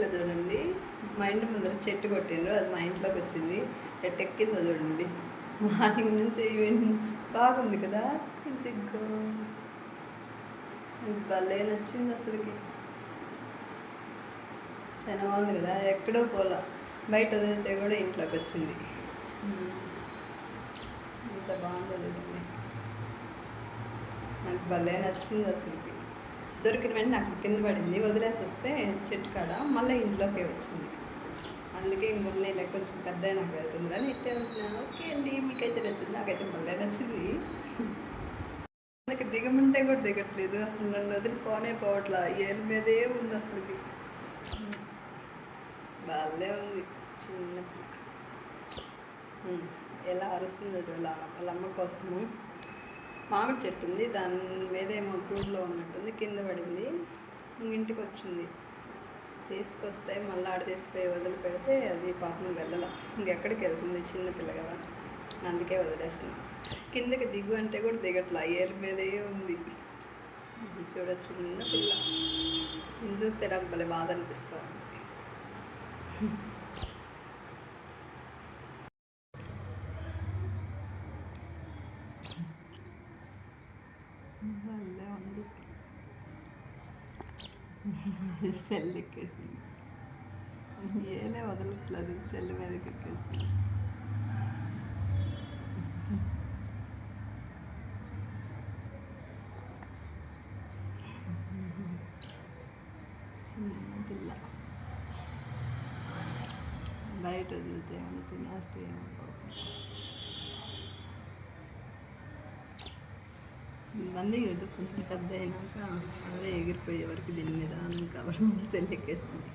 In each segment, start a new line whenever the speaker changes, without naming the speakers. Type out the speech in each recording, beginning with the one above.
పిల్ల చూడండి, మా ఇంటి ముందర చెట్టు కొట్టిండ్రు, అది మా ఇంట్లోకి వచ్చింది. ఎట్టెక్కిందో చూడండి. మార్నింగ్ నుంచి బాగుంది కదా. ఇదిగో భలే నచ్చింది అసలుకి. చాలా బాగుంది కదా, ఎక్కడో పోలా, బయట వదిలితే కూడా ఇంట్లోకి వచ్చింది. ఇంత బాగుందో చూడండి, నాకు భలే నచ్చింది అసలుకి. దొరికిన వెంటనే నాకు కింద పడింది, వదిలేసి వస్తే చెట్టు కాడ మళ్ళీ ఇంట్లోకే వచ్చింది. అందుకే ఇంకొన్ని కొంచెం పెద్ద నాకు వెళ్తుంది అని ఇట్టే వచ్చిన. ఓకే అండి, మీకైతే నచ్చింది, నాకైతే భలే నచ్చింది. నాకు దిగమంటే కూడా దిగట్లేదు అసలు, నన్ను వదిలి పోనే పోవట్లా, ఏళ్ళ మీదే ఉంది అసలుకి. భలే ఉంది చిన్న పిల్ల. ఎలా అరుస్తుందో వాళ్ళ అమ్మ కోసము. మామిడి చెట్టు ఉంది, దాని మీద ఏమో గూడులో ఉన్నట్టుంది, కింద పడింది, ఇంటికి వచ్చింది. తీసుకొస్తే మళ్ళీ ఆడ తీసుకుపోయి వదిలి పెడితే అది పాపం వెళ్ళల, ఇంకెక్కడికి వెళ్తుంది, చిన్నపిల్ల కదా, అందుకే వదిలేస్తున్నా. కిందకి దిగు అంటే కూడా దిగట్లా, ఏళ్ళ మీదే ఉంది. చూడ చిన్న పిల్ల, నేను చూస్తే నాకు భలే బాధ అనిపిస్తుంది. భలే ఉంది. సెల్ ఎక్కేసింది, ఏలే వదలట్లేదు, సెల్ మీదకి ఎక్కేసింది. చిన్న పిల్ల బయట వదిలితే ఏమన్నా తినేస్తే ఏమో. ఇవన్నీ కొంచెం పెద్ద అయినాక అవే ఎగిరిపోయే వరకు దీని మీద కాబట్టి మళ్ళీ సెల్ ఎక్కేసింది.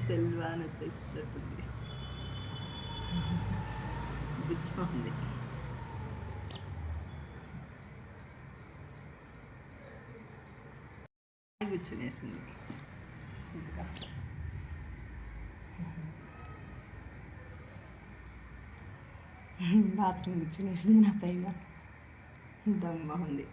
సెల్ వాన్ వచ్చేసేటట్టుంది, బుచ్చిపోతుంది. కూర్చునేసింది ఇంకా. బాత్రూమ్ కూర్చునేసింది నా పైన, దమ్మ ఉంది.